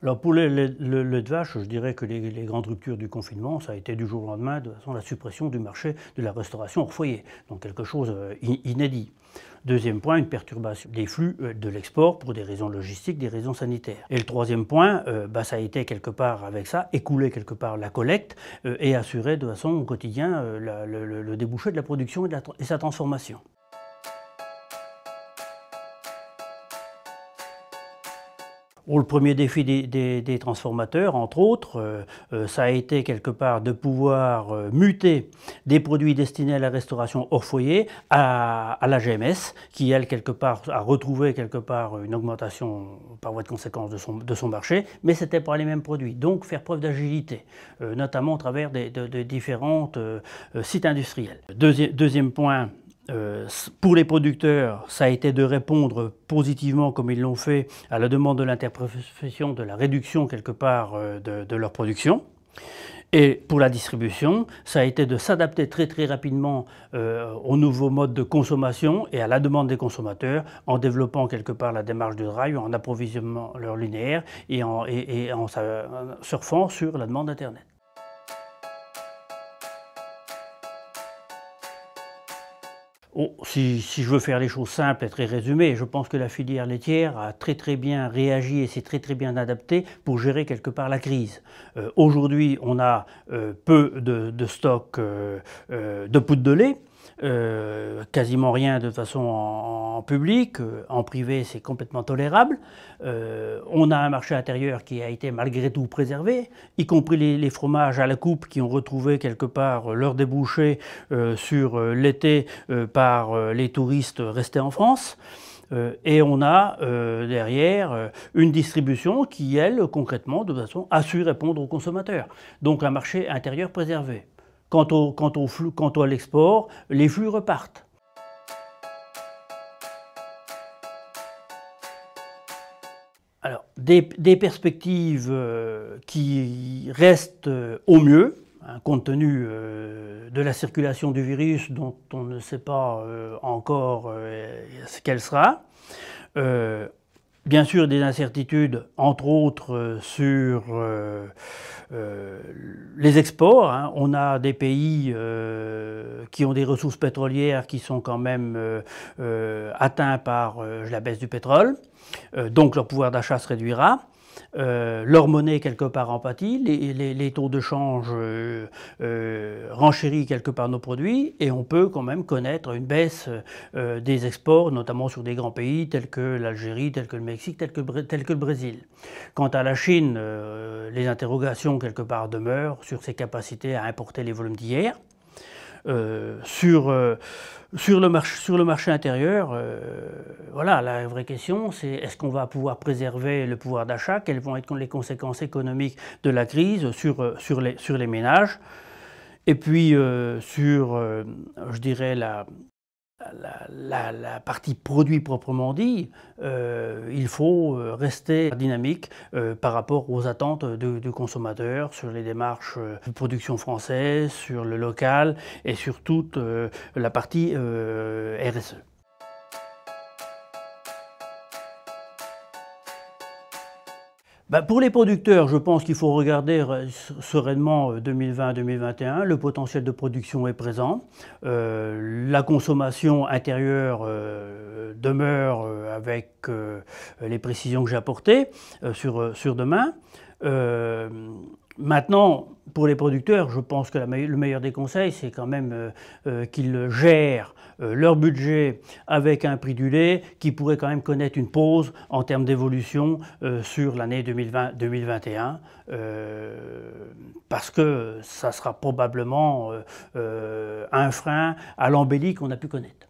Alors pour le lait de vache, je dirais que les grandes ruptures du confinement, ça a été du jour au lendemain, de toute façon, la suppression du marché de la restauration hors foyer, donc quelque chose inédit. Deuxième point, une perturbation des flux de l'export pour des raisons logistiques, des raisons sanitaires. Et le troisième point, ça a été quelque part avec ça, écouler quelque part la collecte et assurer de façon au quotidien le débouché de la production et sa transformation. Le premier défi des transformateurs, entre autres, ça a été quelque part de pouvoir muter des produits destinés à la restauration hors foyer à la GMS, qui elle quelque part a retrouvé quelque part une augmentation par voie de conséquence de son marché, mais c'était pas les mêmes produits. Donc faire preuve d'agilité, notamment au travers de différents sites industriels. Deuxième point. Pour les producteurs, ça a été de répondre positivement, comme ils l'ont fait, à la demande de l'interprofession de la réduction quelque part de leur production. Et pour la distribution, ça a été de s'adapter très rapidement aux nouveaux modes de consommation et à la demande des consommateurs en développant quelque part la démarche de drive, en approvisionnant leur linéaire et en surfant sur la demande Internet. Si je veux faire les choses simples et très résumées, je pense que la filière laitière a très bien réagi et s'est très bien adaptée pour gérer quelque part la crise. Aujourd'hui, on a peu de stock de poudre de lait. Quasiment rien de façon en public, en privé c'est complètement tolérable. On a un marché intérieur qui a été malgré tout préservé, y compris les fromages à la coupe qui ont retrouvé quelque part leur débouché sur l'été par les touristes restés en France. Et on a derrière une distribution qui, elle, concrètement, de toute façon, a su répondre aux consommateurs. Donc un marché intérieur préservé. Quant à l'export, les flux repartent. Alors, des perspectives qui restent au mieux, hein, compte tenu de la circulation du virus dont on ne sait pas encore ce qu'elle sera. Bien sûr, des incertitudes, entre autres, sur les exports. Hein. On a des pays qui ont des ressources pétrolières qui sont quand même atteints par la baisse du pétrole. Donc leur pouvoir d'achat se réduira. Leur monnaie quelque part en pâtit, les taux de change renchérissent quelque part nos produits et on peut quand même connaître une baisse des exports, notamment sur des grands pays tels que l'Algérie, tels que le Mexique, tels que le Brésil. Quant à la Chine, les interrogations quelque part demeurent sur ses capacités à importer les volumes d'hier. Sur le marché intérieur, voilà, la vraie question c'est est-ce qu'on va pouvoir préserver le pouvoir d'achat, quelles vont être les conséquences économiques de la crise sur les ménages, et puis je dirais la partie produit proprement dit, il faut rester dynamique par rapport aux attentes du consommateur sur les démarches de production française, sur le local et sur toute la partie RSE. Pour les producteurs, je pense qu'il faut regarder sereinement 2020-2021. Le potentiel de production est présent. La consommation intérieure demeure avec les précisions que j'ai apportées sur demain. Maintenant, pour les producteurs, je pense que le meilleur des conseils, c'est quand même qu'ils gèrent leur budget avec un prix du lait qui pourrait quand même connaître une pause en termes d'évolution sur l'année 2020-2021 parce que ça sera probablement un frein à l'embellie qu'on a pu connaître.